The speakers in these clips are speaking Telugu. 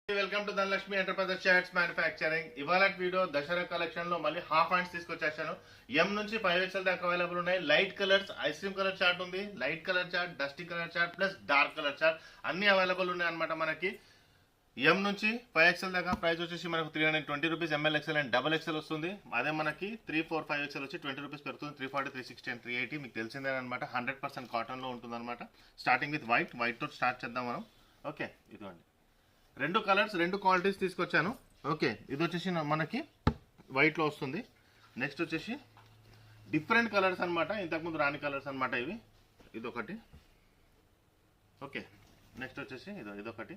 Welcome to Dhanalakshmi enterprises shirts manufacturing. ఇవాళ వీడియో దసరా కలెక్షన్ లో మళ్ళీ హాఫ్ హ్యాండ్స్ తీసుకొచ్చేసాను. ఎం నుంచి 5XL దాకా అవైలబుల్ ఉన్నాయి. Light colours, ice cream colour chart ఉంది, light colour chart, dusty colour chart plus dark colour chart అన్ని అవైలబుల్ ఉన్నాయి అనమాట. మనకి ఎం నుంచి 5XL దాకా ప్రైస్ వచ్చేసి మనకు 320 rupees. ML XL and XXL వస్తుంది. అదే మనకి 3, 4, 5XL వచ్చి 20 రూపీస్ పెరుగుతుంది. 340, 360 అండ్ 380 మీకు తెలిసిందే అనమాట. 100% కాటన్ లో ఉంటుంది అనమాట. స్టార్టింగ్ విత్ వైట్ తో స్టార్ట్ చేద్దాం మనం. ఓకే, ఇదిగోండి రెండు కలర్స్, రెండు క్వాలిటీస్ తీసుకొచ్చాను. ఓకే, ఇది వచ్చేసి మనకి వైట్లో వస్తుంది. నెక్స్ట్ వచ్చేసి డిఫరెంట్ కలర్స్ అనమాట, ఇంతకుముందు రాని కలర్స్ అనమాట ఇవి. ఇదొకటి. ఓకే, నెక్స్ట్ వచ్చేసి ఇదొకటి.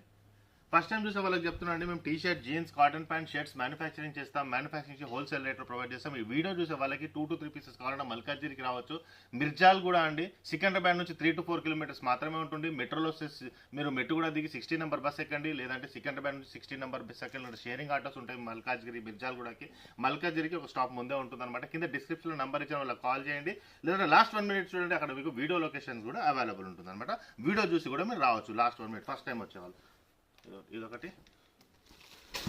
ఫస్ట్ టైం చూసే వాళ్ళకి చెప్తున్నాండి, మేము T shirt, jeans, cotton pant, shirts manufacturing చేస్తాం. మ్యానుఫ్యాక్చరింగ్ హోల్సేల్ రేట్లో ప్రొవైడ్ చేస్తాం. ఈ వీడియో చూసే వాళ్ళకి 2 to 3 పీసెస్ కావాలంటే మల్కాజ్గిరికి రావచ్చు. మిర్జాల్గూడ అండి, సికింద్రాబాద్ నుంచి 3 to 4 కిలోమీటర్స్ మాత్రమే ఉంటుంది. మెట్రోలో మీరు మెట్రో దిగి 16 నెంబర్ బస్ ఎక్కండి, లేదంటే సికింద్రాబాద్ నుంచి 16 నెంబర్ బస్ ఎక్కండి. షేరింగ్ ఆటోస్ ఉంటాయి మల్కాజ్గిరి, మిర్జాల్గూడకి. మల్కాజ్గిరికి ఒక స్టాప్ ముందే ఉంటుంది అనమాట. కింద డిస్క్రిప్షన్లో నెంబర్ ఇచ్చిన వాళ్ళకి కాల్ చేయండి, లేదంటే లాస్ట్ 1 minute చూడండి, అక్కడ మీకు వీడియో లొకేషన్స్ కూడా అవైలబుల్ ఉంటుంది అనమాట. వీడియో చూసి కూడా మీరు రావచ్చు లాస్ట్ 1 minute ఫస్ట్ టైం వచ్చేవాళ్ళు. ఇదొకటి.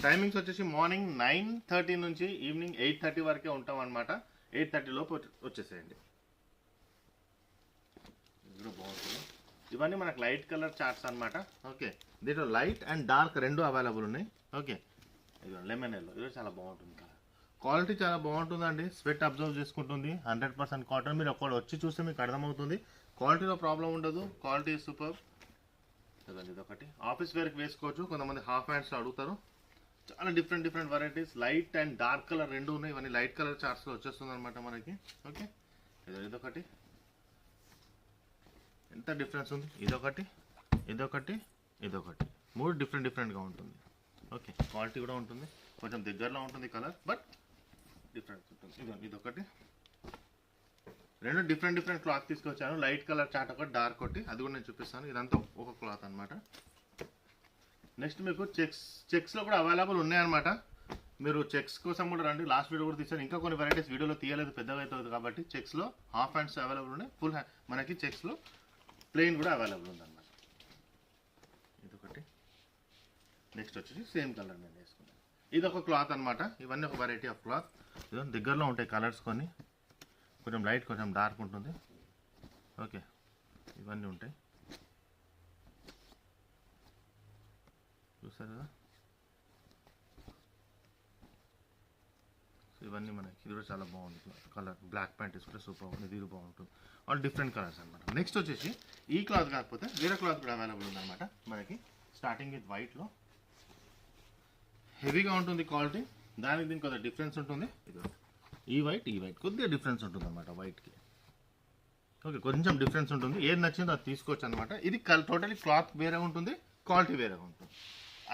టైమింగ్స్ వచ్చేసి మార్నింగ్ 9:30 నుంచి ఈవినింగ్ 8:30 వరకే ఉంటాం అనమాట. 8:30 లోపు వచ్చేసేయండి. బాగుంటుంది. ఇవన్నీ మనకు లైట్ కలర్ చార్ట్స్ అనమాట. ఓకే, దీంట్లో లైట్ అండ్ డార్క్ రెండు అవైలబుల్ ఉన్నాయి. ఓకే, ఇది లెమన్ ఎల్లో, ఇది చాలా బాగుంటుంది. క్వాలిటీ చాలా బాగుంటుందండి. స్వెట్ అబ్జర్వ్ చేసుకుంటుంది. 100% కాటన్. మీరు అక్కడ వచ్చి చూస్తే మీకు అర్థమవుతుంది. క్వాలిటీలో ప్రాబ్లం ఉండదు. Quality super. ఇదొకటి. ఆఫీస్ వేర్కి వేసుకోవచ్చు. కొంతమంది హాఫ్ హ్యాండ్స్లో అడుగుతారు. చాలా different varieties, light and dark colour రెండు ఉన్నాయి. ఇవన్నీ లైట్ కలర్ చార్ట్స్లో వచ్చేస్తుంది అనమాట మనకి. ఓకే, ఇదొకటి. ఎంత డిఫరెన్స్ ఉంది. ఇదొకటి, ఇదొకటి. మూడు డిఫరెంట్గా ఉంటుంది. ఓకే, క్వాలిటీ కూడా ఉంటుంది. కొంచెం దగ్గరలో ఉంటుంది కలర్, బట్ డిఫరెన్స్ ఉంటుంది. ఇదొకటి. రెండు డిఫరెంట్ క్లాత్ తీసుకొచ్చాను. లైట్ కలర్ చార్ట్ ఒకటి, డార్క్ ఒకటి. అది కూడా నేను చూపిస్తాను. ఇదంతా ఒక క్లాత్ అనమాట. నెక్స్ట్ మీకు చెక్స్లో కూడా అవైలబుల్ ఉన్నాయన్నమాట. మీరు చెక్స్ కోసం కూడా రండి. లాస్ట్ వీడియో కూడా తీసాను. ఇంకా కొన్ని వెరైటీస్ వీడియోలో తీయలేదు, పెద్దగా అవుతుంది కాబట్టి. చెక్స్లో హాఫ్ హ్యాండ్స్ అవైలబుల్ ఉన్నాయి. ఫుల్ హ్యాండ్ మనకి చెక్స్లో ప్లెయిన్ కూడా అవైలబుల్ ఉందన్నమాట. ఇదొకటి. నెక్స్ట్ వచ్చేసి సేమ్ కలర్ నేను వేసుకున్నాను. ఇది ఒక క్లాత్ అనమాట. ఇవన్నీ ఒక వెరైటీ ఆఫ్ క్లాత్. దగ్గరలో ఉంటాయి కలర్స్ కొన్ని. కొంచెం లైట్, కొంచెం డార్క్ ఉంటుంది. ఓకే, ఇవన్నీ ఉంటాయి. చూసారు కదా, ఇవన్నీ మనకి. ఇది కూడా చాలా బాగుంది కలర్. బ్లాక్ ప్యాంట్ వేసుకుంటే సూపర్ ఉంది. ఇది బాగుంటుంది. ఆల్ డిఫరెంట్ కలర్స్ అనమాట. నెక్స్ట్ వచ్చేసి ఈ క్లాత్ కాకపోతే వేరే క్లాత్ కూడా అవైలబుల్ ఉందన్నమాట మనకి. స్టార్టింగ్ విత్ వైట్లో హెవీగా ఉంటుంది క్వాలిటీ. దానికి దీనికి కొద్దిగా డిఫరెన్స్ ఉంటుంది. ఇది ఈ వైట్ కొద్దిగా డిఫరెన్స్ ఉంటుంది అనమాట వైట్కి. ఓకే, కొంచెం డిఫరెన్స్ ఉంటుంది. ఏది నచ్చిందో అది తీసుకోవచ్చు అనమాట. ఇది టోటలీ క్లాత్ వేరే ఉంటుంది, క్వాలిటీ వేరేగా ఉంటుంది.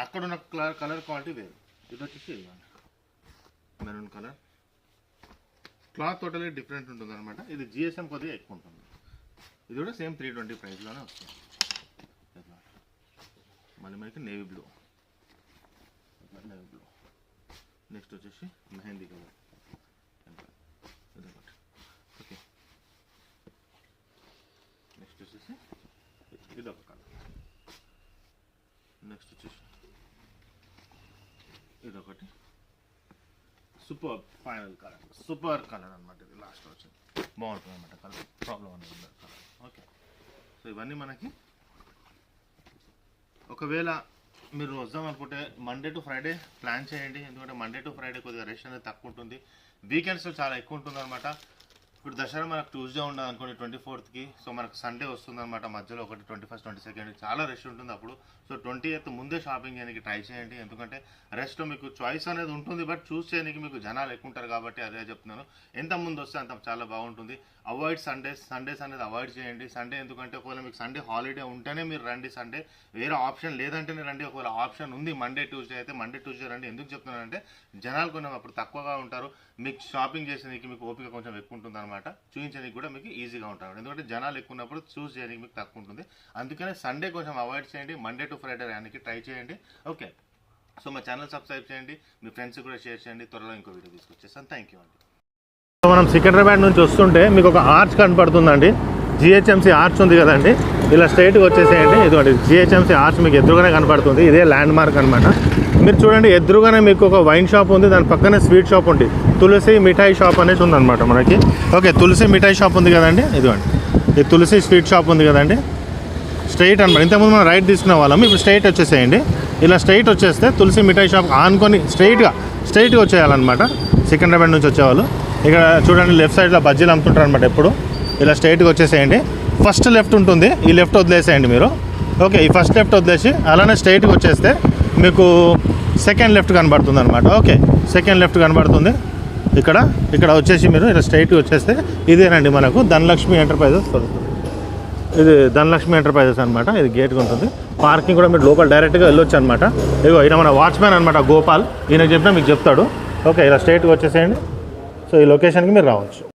అక్కడ ఉన్న కలర్ క్వాలిటీ వేరు. ఇది వచ్చేసి maroon colour. Cloth totally different ఉంటుంది అనమాట. ఇది GSM కొద్దిగా ఎక్కువ ఉంటుంది. ఇది కూడా సేమ్ 320 ప్రైస్లోనే వస్తుంది. మళ్ళీ మనకి నేవీ బ్లూ. నెక్స్ట్ వచ్చేసి మెహందీ కలర్. ఓకే, నెక్స్ట్ వచ్చేసి ఇదొక కలర్. నెక్స్ట్ వచ్చేసి ఇదొకటి. Super final colour, super colour అనమాట. ఇది లాస్ట్ వచ్చింది. బాగుంటుంది అనమాట కలర్. ప్రాబ్లం అనేది కలర్. ఓకే, సో ఇవన్నీ మనకి. ఒకవేళ మీరు వద్దాం అనుకుంటే మండే టు ఫ్రైడే ప్లాన్ చేయండి. ఎందుకంటే మండే టు ఫ్రైడే కొద్దిగా రెస్ట్ అనేది తక్కువ ఉంటుంది. వీకెండ్స్లో చాలా ఎక్కువ ఉంటుంది అనమాట. ఇప్పుడు దసరా మనకు ట్యూస్డే ఉండదు అనుకోండి 24th. సో మనకు సండే వస్తుంది అనమాట మధ్యలో. ఒకటి 21st, 22nd చాలా రెస్ట్ ఉంటుంది అప్పుడు. సో 20th ముందే షాపింగ్ చేయడానికి ట్రై చేయండి. ఎందుకంటే రెస్ట్లో మీకు చాయిస్ అనేది ఉంటుంది, బట్ చూస్ చేయడానికి మీకు జనాలు ఎక్కువ ఉంటారు కాబట్టి అదే చెప్తున్నాను. ఎంత ముందు వస్తే అంత చాలా బాగుంటుంది. అవాయిడ్ సండేస్ అనేది అవాయిడ్ చేయండి. సండే ఎందుకంటే ఒకవేళ మీకు సండే హాలిడే ఉంటేనే మీరు రండి. సండే వేరే ఆప్షన్ లేదంటేనే రండి. ఒకవేళ ఆప్షన్ ఉంది మండే ట్యూస్డే అయితే మండే ట్యూస్డే రండి. ఎందుకు చెప్తున్నానంటే జనాలు కొంచెం అప్పుడు తక్కువగా ఉంటారు. మీకు షాపింగ్ చేసేందుకు మీకు ఓపిక కొంచెం ఎక్కువ ఉంటుంది అనమాట. చూపించడానికి కూడా మీకు ఈజీగా ఉంటారు. ఎందుకంటే జనాలు ఎక్కువ ఉన్నప్పుడు చూస్ చేయడానికి మీకు తక్కువ ఉంటుంది. అందుకనే సండే కొంచెం అవాయిడ్ చేయండి. మండే టు ఫ్రైడే రానికి ట్రై చేయండి. ఓకే, సో మా ఛానల్ సబ్స్క్రైబ్ చేయండి. మీ ఫ్రెండ్స్ కూడా షేర్ చేయండి. త్వరలో ఇంకో వీడియో తీసుకొచ్చేస్తాను. థ్యాంక్ యూ అండి. మనం సికింద్రాబాద్ నుంచి వస్తుంటే మీకు ఒక ఆర్చ్ కనపడుతుందండి. GHMC ఆర్చ్ ఉంది కదండి. ఇలా స్ట్రైట్గా వచ్చేసేయండి. ఇదిగోండి GHMC ఆర్చ్ మీకు ఎదురుగానే కనపడుతుంది. ఇదే ల్యాండ్ మార్క్ అనమాట. మీరు చూడండి ఎదురుగానే మీకు ఒక వైన్ షాప్ ఉంది, దాని పక్కనే స్వీట్ షాప్ ఉంది, తులసి మిఠాయి షాప్ అనేది ఉందన్నమాట మనకి. ఓకే, తులసి మిఠాయి షాప్ ఉంది కదండి, ఇదిగోండి ఈ తులసి స్వీట్ షాప్ ఉంది కదండి, స్ట్రైట్ అనమాట. ఇంతకుముందు మనం రైట్ తీసుకునే వాళ్ళం, ఇప్పుడు స్ట్రైట్ వచ్చేసేయండి. ఇలా స్ట్రైట్ వచ్చేస్తే తులసి మిఠాయి షాప్ ఆనుకొని స్ట్రైట్గా వచ్చేయాలన్నమాట. సికింద్రాబాద్ నుంచి వచ్చేవాళ్ళు ఇక్కడ చూడండి లెఫ్ట్ సైడ్లో బజ్జీలు అమ్ముతుంటారు అనమాట ఎప్పుడు. ఇలా స్ట్రైట్గా వచ్చేసేయండి. ఫస్ట్ లెఫ్ట్ ఉంటుంది, ఈ లెఫ్ట్ వదిలేసేయండి మీరు. ఓకే, ఈ ఫస్ట్ లెఫ్ట్ వదిలేసి అలానే స్ట్రైట్గా వచ్చేస్తే మీకు సెకండ్ లెఫ్ట్ కనబడుతుంది అనమాట. ఓకే, సెకండ్ లెఫ్ట్ కనబడుతుంది. ఇక్కడ వచ్చేసి మీరు ఇలా స్ట్రైట్గా వచ్చేస్తే ఇదేనండి మనకు ధనలక్ష్మి ఎంటర్ప్రైజెస్. ఇది ధనలక్ష్మి ఎంటర్ప్రైజెస్ అనమాట. ఇది గేట్గా ఉంటుంది. పార్కింగ్ కూడా మీరు లోపల డైరెక్ట్గా వెళ్ళొచ్చు అనమాట. ఇదిగో ఈయన మన వాచ్మ్యాన్ అనమాట గోపాల్, ఈయనకు చెప్పినా మీకు చెప్తాడు. ఓకే, ఇలా స్ట్రైట్గా వచ్చేసేయండి. సో ఈ లొకేషన్కి మీరు రావచ్చు.